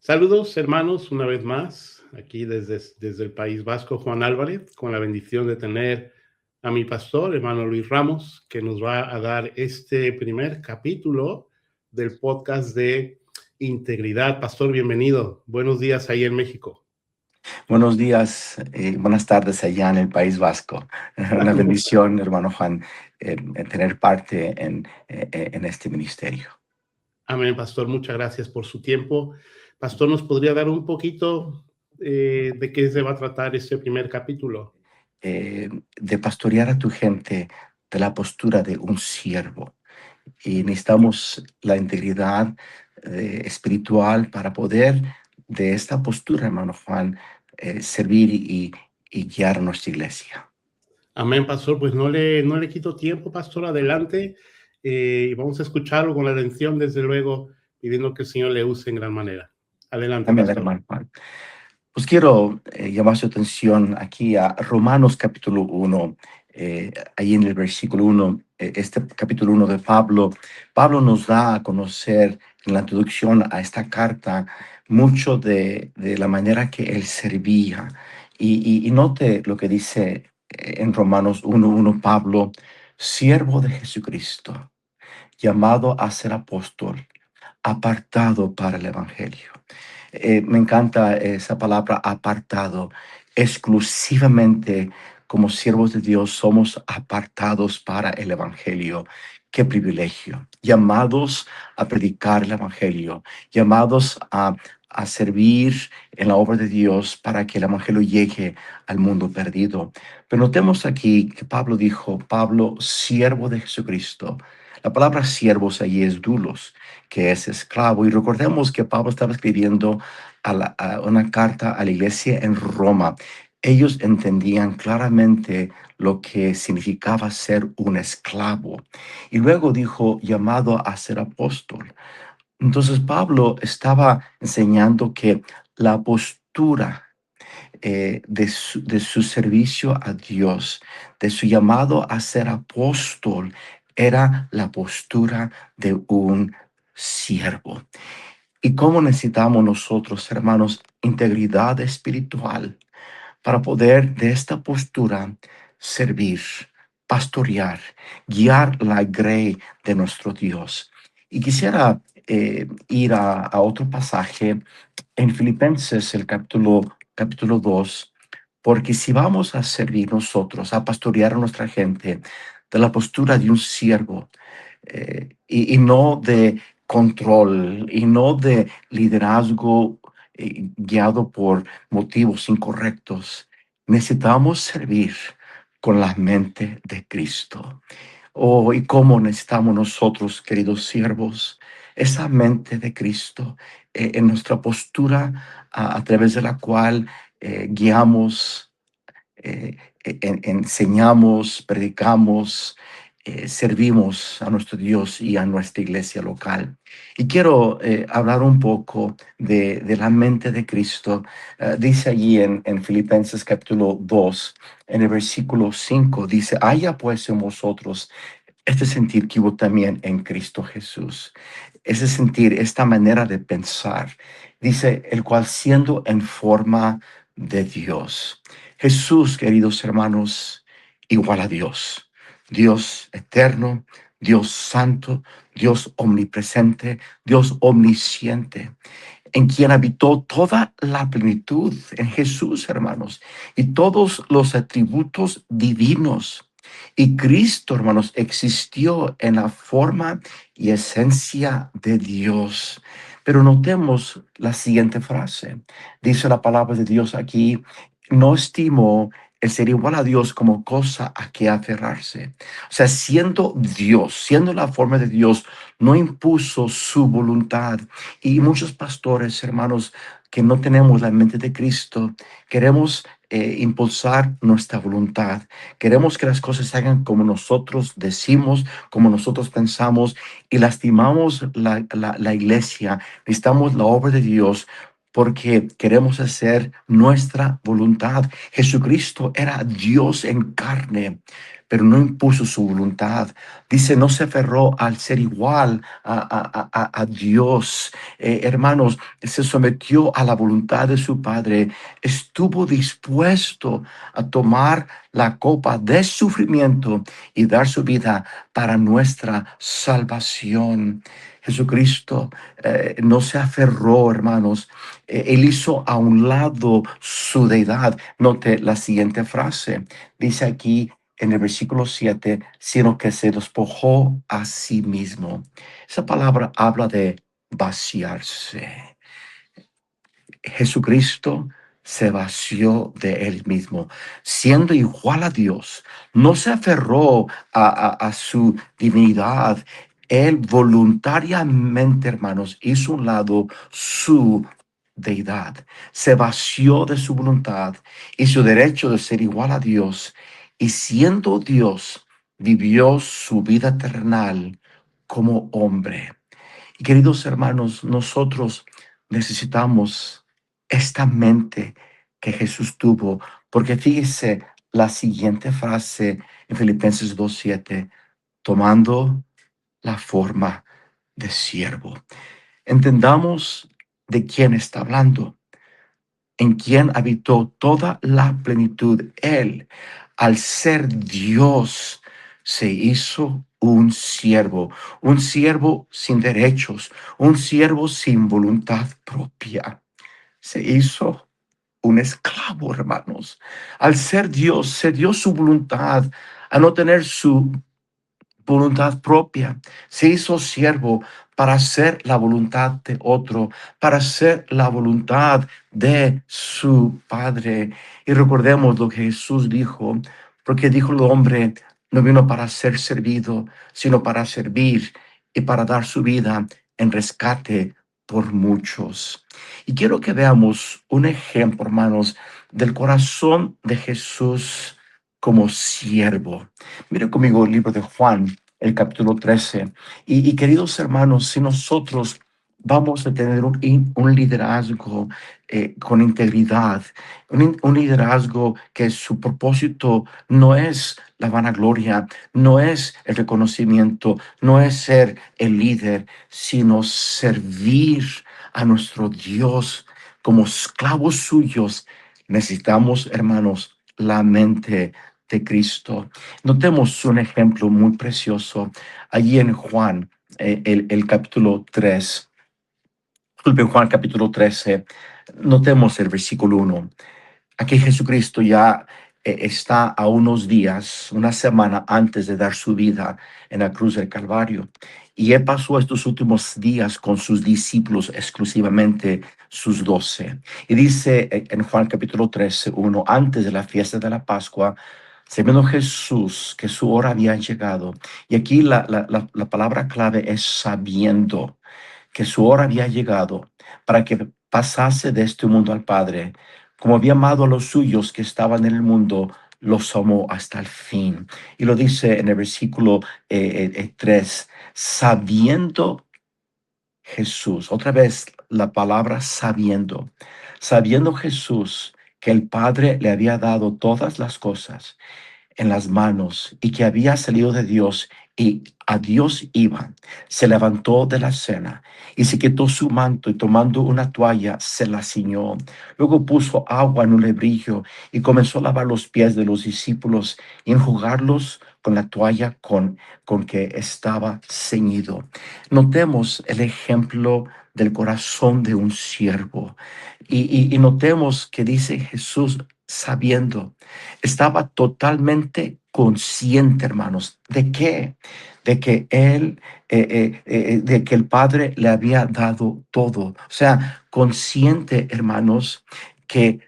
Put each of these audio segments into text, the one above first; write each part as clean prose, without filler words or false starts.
Saludos, hermanos, una vez más, aquí desde el País Vasco, Juan Álvarez, con la bendición de tener a mi pastor, hermano Luis Ramos, que nos va a dar este primer capítulo del podcast de Integridad. Pastor, bienvenido. Buenos días ahí en México. Buenos días, buenas tardes allá en el País Vasco. Una bendición, hermano Juan, tener parte en este ministerio. Amén, pastor. Muchas gracias por su tiempo. Pastor, ¿nos podría dar un poquito de qué se va a tratar este primer capítulo? De pastorear a tu gente de la postura de un siervo. Y necesitamos la integridad espiritual para poder, de esta postura, hermano Juan, servir y guiar a nuestra iglesia. Amén, pastor. Pues no le quito tiempo, pastor. Adelante. Y vamos a escucharlo con atención, desde luego, pidiendo que el Señor le use en gran manera. Adelante, Amén, pastor. hermano Juan. Pues quiero llamar su atención aquí a Romanos capítulo 1, ahí en el versículo 1, este capítulo 1 de Pablo. Pablo nos da a conocer en la introducción a esta carta mucho de la manera que él servía. Y note lo que dice en Romanos 1:1 Pablo: siervo de Jesucristo, llamado a ser apóstol, apartado para el evangelio. Me encanta esa palabra apartado. Exclusivamente como siervos de Dios somos apartados para el evangelio. Qué privilegio. Llamados a predicar el evangelio, llamados a servir en la obra de Dios para que el evangelio llegue al mundo perdido. Pero notemos aquí que Pablo dijo, Pablo, siervo de Jesucristo. La palabra siervos allí es doulos, que es esclavo. Y recordemos que Pablo estaba escribiendo a una carta a la iglesia en Roma. Ellos entendían claramente lo que significaba ser un esclavo. Y luego dijo, llamado a ser apóstol. Entonces Pablo estaba enseñando que la postura de su servicio a Dios, de su llamado a ser apóstol, era la postura de un siervo. ¿Y cómo necesitamos nosotros, hermanos, integridad espiritual para poder de esta postura servir, pastorear, guiar la grey de nuestro Dios? Y quisiera ir a otro pasaje en Filipenses, el capítulo 2, porque si vamos a servir nosotros, a pastorear a nuestra gente de la postura de un siervo, y no de control, y no de liderazgo guiado por motivos incorrectos, necesitamos servir con la mente de Cristo. Oh, y cómo necesitamos nosotros, queridos siervos, esa mente de Cristo en nuestra postura a través de la cual guiamos, enseñamos, predicamos, servimos a nuestro Dios y a nuestra iglesia local. Y quiero hablar un poco de la mente de Cristo. Dice allí en Filipenses capítulo 2, en el versículo 5, dice, haya pues en vosotros este sentir que hubo también en Cristo Jesús. Ese sentir, esta manera de pensar, dice, el cual siendo en forma de Dios. Jesús, queridos hermanos, igual a Dios. Dios eterno, Dios santo, Dios omnipresente, Dios omnisciente, en quien habitó toda la plenitud, en Jesús, hermanos, y todos los atributos divinos. Y Cristo, hermanos, existió en la forma y esencia de Dios. Pero notemos la siguiente frase. Dice la palabra de Dios aquí, no estimó el ser igual a Dios como cosa a que aferrarse. O sea, siendo Dios, siendo la forma de Dios, no impuso su voluntad. Y muchos pastores, hermanos, que no tenemos la mente de Cristo, queremos impulsar nuestra voluntad. Queremos que las cosas se hagan como nosotros decimos, como nosotros pensamos, y lastimamos la iglesia. Necesitamos la obra de Dios porque queremos hacer nuestra voluntad. Jesucristo era Dios en carne, pero no impuso su voluntad. Dice, no se aferró al ser igual a Dios. Hermanos, se sometió a la voluntad de su Padre. Estuvo dispuesto a tomar la copa de sufrimiento y dar su vida para nuestra salvación. Jesucristo no se aferró, hermanos. Él hizo a un lado su deidad. Note la siguiente frase. Dice aquí en el versículo 7, sino que se despojó a sí mismo. Esa palabra habla de vaciarse. Jesucristo se vació de él mismo, siendo igual a Dios. No se aferró a su divinidad. Él voluntariamente, hermanos, hizo a un lado su deidad. Se vació de su voluntad y su derecho de ser igual a Dios. Y siendo Dios, vivió su vida terrenal como hombre. Y queridos hermanos, nosotros necesitamos esta mente que Jesús tuvo, porque fíjese la siguiente frase en Filipenses 2:7, tomando la forma de siervo. Entendamos de quién está hablando, en quien habitó toda la plenitud. Él, al ser Dios, se hizo un siervo sin derechos, un siervo sin voluntad propia. Se hizo un esclavo, hermanos. Al ser Dios, se dio su voluntad, a no tener su voluntad propia. Se hizo siervo para hacer la voluntad de otro, para hacer la voluntad de su Padre. Y recordemos lo que Jesús dijo, porque dijo el hombre no vino para ser servido, sino para servir y para dar su vida en rescate por muchos. Y quiero que veamos un ejemplo, hermanos, del corazón de Jesús como siervo. Mire conmigo el libro de Juan, el capítulo 13. Y queridos hermanos, si nosotros vamos a tener un liderazgo con integridad, un liderazgo que su propósito no es la vanagloria, no es el reconocimiento, no es ser el líder, sino servir a nuestro Dios como esclavos suyos. Necesitamos, hermanos, la mente de Cristo. Notemos un ejemplo muy precioso allí en Juan, el capítulo 3. Disculpen, Juan capítulo 13. Notemos el versículo 1. Aquí Jesucristo ya está a unos días, una semana antes de dar su vida en la cruz del Calvario. Y él pasó estos últimos días con sus discípulos, exclusivamente sus 12. Y dice en Juan capítulo 13, 1, antes de la fiesta de la Pascua, sabiendo Jesús que su hora había llegado. Y aquí la palabra clave es sabiendo que su hora había llegado para que pasase de este mundo al Padre. Como había amado a los suyos que estaban en el mundo, los amó hasta el fin. Y lo dice en el versículo 3, sabiendo Jesús, otra vez la palabra sabiendo Jesús que el Padre le había dado todas las cosas en las manos y que había salido de Dios y a Dios iba, se levantó de la cena y se quitó su manto y tomando una toalla se la ciñó. Luego puso agua en un lebrillo y comenzó a lavar los pies de los discípulos y enjugarlos con la toalla con que estaba ceñido. Notemos el ejemplo del corazón de un siervo y notemos que dice Jesús sabiendo. Estaba totalmente consciente, hermanos. ¿De qué? De que él, de que el Padre le había dado todo. O sea, consciente, hermanos, que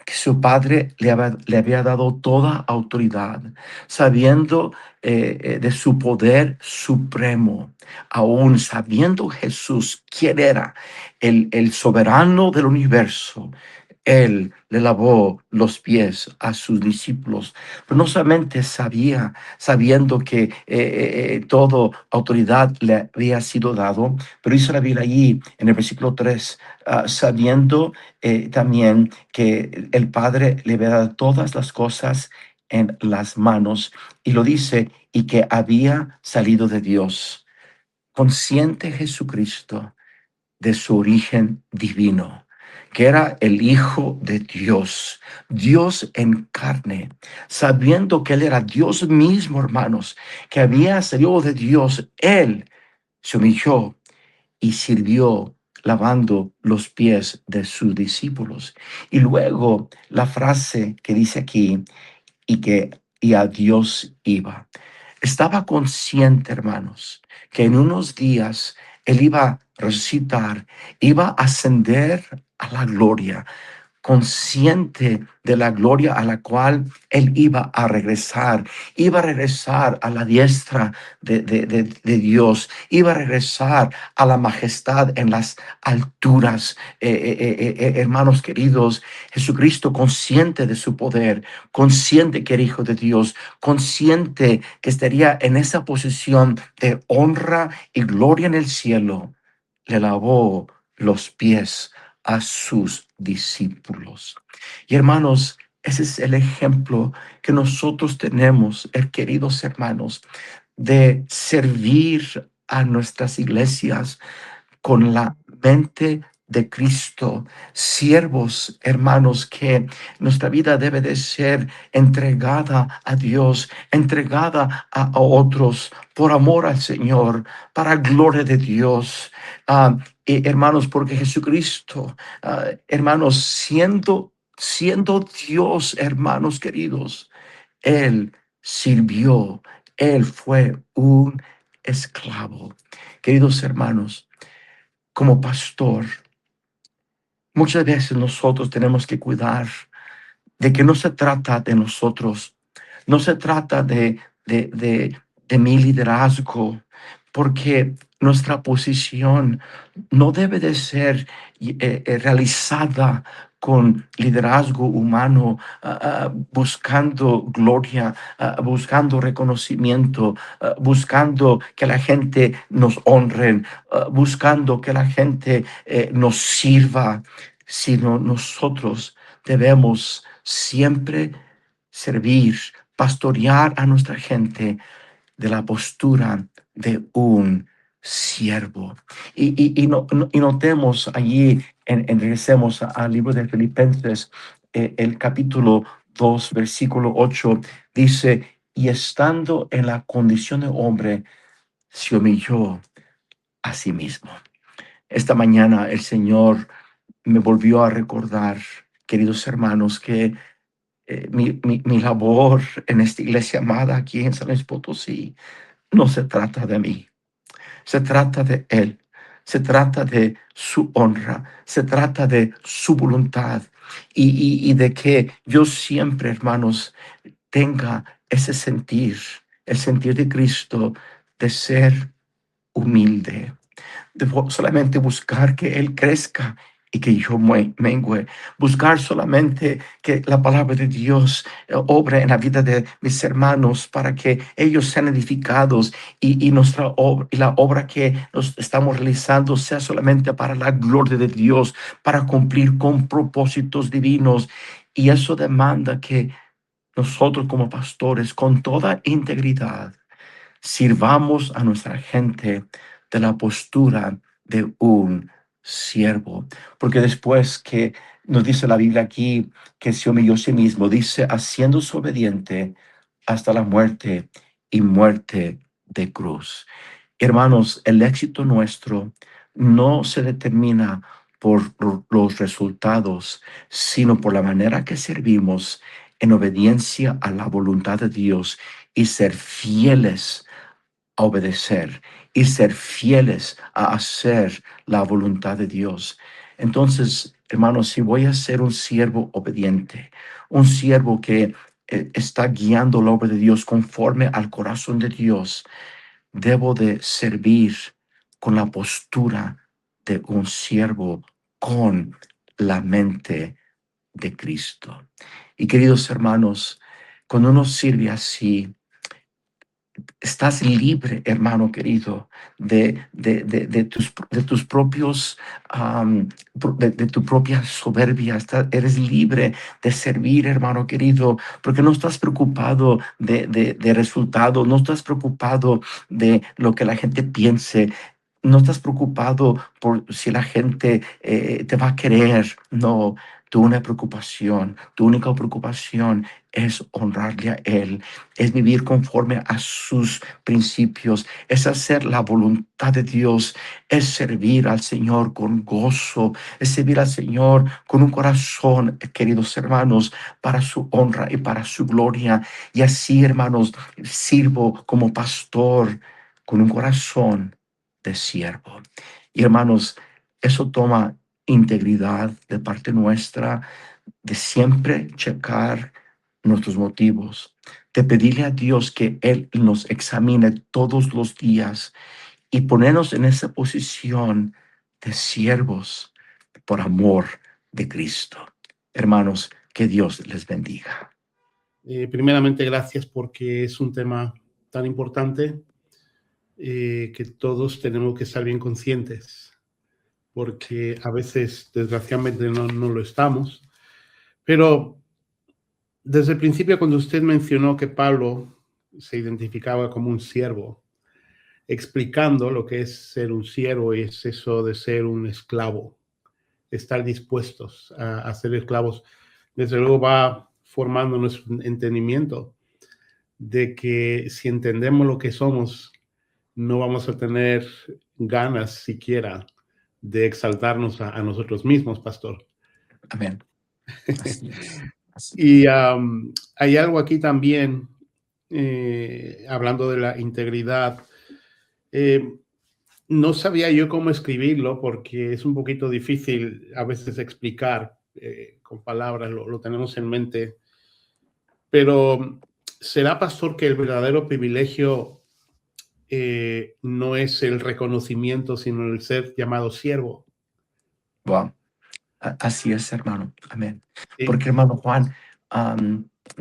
su Padre le había dado toda autoridad, sabiendo de su poder supremo, aún sabiendo Jesús quién era el soberano del universo. Él le lavó los pies a sus discípulos, pero no solamente sabiendo que toda autoridad le había sido dado, pero dice la Biblia allí en el versículo 3, sabiendo también que el Padre le había dado todas las cosas en las manos, y lo dice, y que había salido de Dios, consciente Jesucristo de su origen divino, que era el Hijo de Dios, Dios en carne, sabiendo que Él era Dios mismo, hermanos, que había salido de Dios. Él se humilló y sirvió lavando los pies de sus discípulos. Y luego la frase que dice aquí, y a Dios iba. Estaba consciente, hermanos, que en unos días él iba a resucitar, iba a ascender a la gloria, consciente de la gloria a la cual él iba a regresar a la diestra de Dios, iba a regresar a la majestad en las alturas. Hermanos queridos, Jesucristo, consciente de su poder, consciente que era hijo de Dios, consciente que estaría en esa posición de honra y gloria en el cielo, le lavó los pies a sus discípulos. Y hermanos, ese es el ejemplo que nosotros tenemos, queridos hermanos, de servir a nuestras iglesias con la mente de Cristo, siervos, hermanos, que nuestra vida debe de ser entregada a Dios, entregada a otros, por amor al Señor, para gloria de Dios. Hermanos, porque Jesucristo, hermanos, siendo Dios, hermanos queridos, Él sirvió, Él fue un esclavo. Queridos hermanos, como pastor, muchas veces nosotros tenemos que cuidar de que no se trata de nosotros, no se trata de mi liderazgo, porque nuestra posición no debe de ser realizada con liderazgo humano, buscando gloria, buscando reconocimiento, buscando que la gente nos honre, buscando que la gente nos sirva, sino nosotros debemos siempre servir, pastorear a nuestra gente de la postura de un siervo. Y notemos allí, regresemos al libro de Filipenses, el capítulo 2, versículo 8, dice, y estando en la condición de hombre, se humilló a sí mismo. Esta mañana el Señor me volvió a recordar, queridos hermanos, que mi labor en esta iglesia amada aquí en San Luis Potosí no se trata de mí, se trata de Él, se trata de su honra, se trata de su voluntad y de que yo siempre, hermanos, tenga ese sentir, el sentir de Cristo de ser humilde, de solamente buscar que Él crezca y que yo mengue, buscar solamente que la palabra de Dios obre en la vida de mis hermanos para que ellos sean edificados y nuestra obra y la obra que nos estamos realizando sea solamente para la gloria de Dios, para cumplir con propósitos divinos. Y eso demanda que nosotros como pastores, con toda integridad, sirvamos a nuestra gente de la postura de un siervo. Porque después que nos dice la Biblia aquí que se humilló a sí mismo, dice, haciéndose obediente hasta la muerte y muerte de cruz. Hermanos, el éxito nuestro no se determina por los resultados, sino por la manera que servimos en obediencia a la voluntad de Dios y ser fieles a obedecer y ser fieles a hacer la voluntad de Dios. Entonces, hermanos, si voy a ser un siervo obediente, un siervo que está guiando la obra de Dios conforme al corazón de Dios, debo de servir con la postura de un siervo con la mente de Cristo. Y queridos hermanos, cuando uno sirve así, estás libre, hermano querido, de tus propios, de tu propia soberbia. Eres libre de servir, hermano querido, porque no estás preocupado de resultados, no estás preocupado de lo que la gente piense. No estás preocupado por si la gente te va a querer. No, tu única preocupación es honrarle a Él, es vivir conforme a sus principios, es hacer la voluntad de Dios, es servir al Señor con gozo, es servir al Señor con un corazón, queridos hermanos, para su honra y para su gloria. Y así, hermanos, sirvo como pastor con un corazón de siervo. Y hermanos, eso toma integridad de parte nuestra, de siempre checar nuestros motivos, de pedirle a Dios que Él nos examine todos los días y ponernos en esa posición de siervos por amor de Cristo. Hermanos, que Dios les bendiga. Primeramente, gracias porque es un tema tan importante que todos tenemos que estar bien conscientes, porque a veces, desgraciadamente, no lo estamos. Pero desde el principio, cuando usted mencionó que Pablo se identificaba como un siervo, explicando lo que es ser un siervo, es eso de ser un esclavo, estar dispuestos a ser esclavos, desde luego va formando nuestro entendimiento de que si entendemos lo que somos, no vamos a tener ganas siquiera de exaltarnos a nosotros mismos, pastor. Amén. Así es. Y hay algo aquí también, hablando de la integridad. No sabía yo cómo escribirlo porque es un poquito difícil a veces explicar con palabras, lo tenemos en mente, pero ¿será, pastor, que el verdadero privilegio no es el reconocimiento, sino el ser llamado siervo? Wow. Así es, hermano. Amén. Sí. Porque, hermano Juan,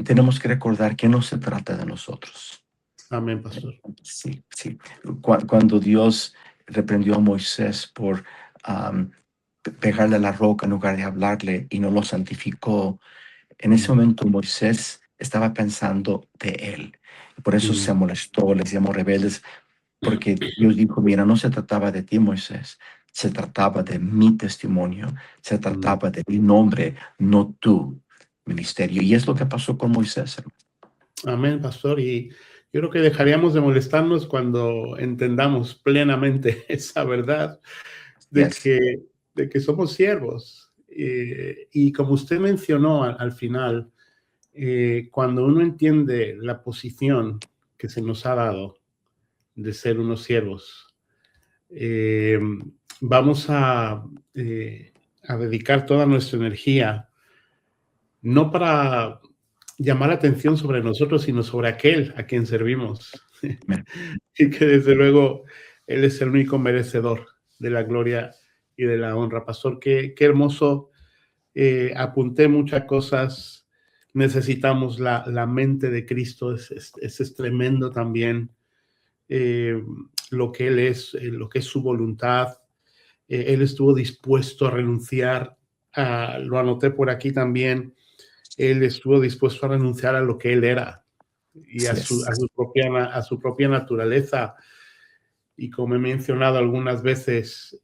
tenemos que recordar que no se trata de nosotros. Amén, pastor. Sí, sí. Cuando Dios reprendió a Moisés por pegarle a la roca en lugar de hablarle y no lo santificó, en ese momento Moisés estaba pensando de él. Por eso se molestó, les llamó rebeldes, porque Dios dijo, mira, no se trataba de ti, Moisés, se trataba de mi testimonio, se trataba de mi nombre, no tu ministerio. Y es lo que pasó con Moisés, hermano. Amén, pastor. Y yo creo que dejaríamos de molestarnos cuando entendamos plenamente esa verdad de Yes. que, de que somos siervos. Y como usted mencionó al final, cuando uno entiende la posición que se nos ha dado de ser unos siervos, eh, vamos a dedicar toda nuestra energía, no para llamar la atención sobre nosotros, sino sobre aquel a quien servimos. Y que desde luego Él es el único merecedor de la gloria y de la honra. Pastor, qué hermoso. Apunté muchas cosas. Necesitamos la mente de Cristo. Es tremendo también lo que Él es, lo que es su voluntad. Él estuvo dispuesto a renunciar. Lo anoté por aquí también. Él estuvo dispuesto a renunciar a lo que Él era y a Yes. su propia naturaleza. Y como he mencionado algunas veces,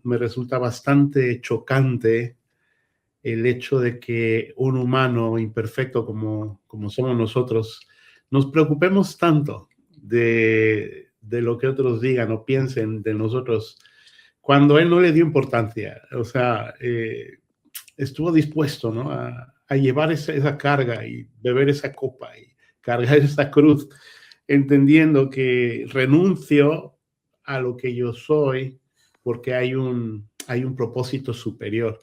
me resulta bastante chocante el hecho de que un humano imperfecto como somos nosotros, nos preocupemos tanto de lo que otros digan o piensen de nosotros, cuando él no le dio importancia. O sea, estuvo dispuesto, ¿no?, a llevar esa carga y beber esa copa y cargar esa cruz, entendiendo que renuncio a lo que yo soy porque hay un propósito superior.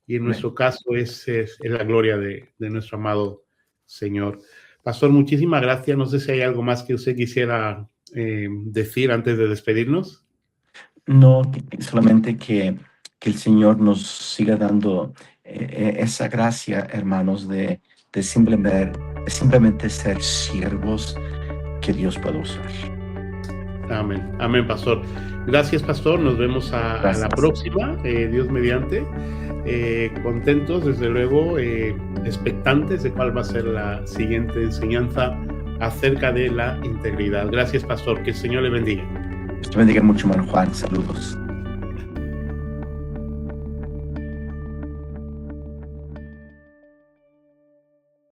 Y en Amén. nuestro caso es la gloria de nuestro amado Señor. Pastor, muchísimas gracias. No sé si hay algo más que usted quisiera decir antes de despedirnos. No, solamente que el Señor nos siga dando esa gracia, hermanos, de simplemente ser siervos, que Dios puede usar. Amén, amén, pastor. Gracias, pastor. Nos vemos a la próxima, Dios mediante. Contentos, desde luego, expectantes de cuál va a ser la siguiente enseñanza acerca de la integridad. Gracias, pastor. Que el Señor le bendiga. Dios te bendiga mucho, hermano Juan. Saludos.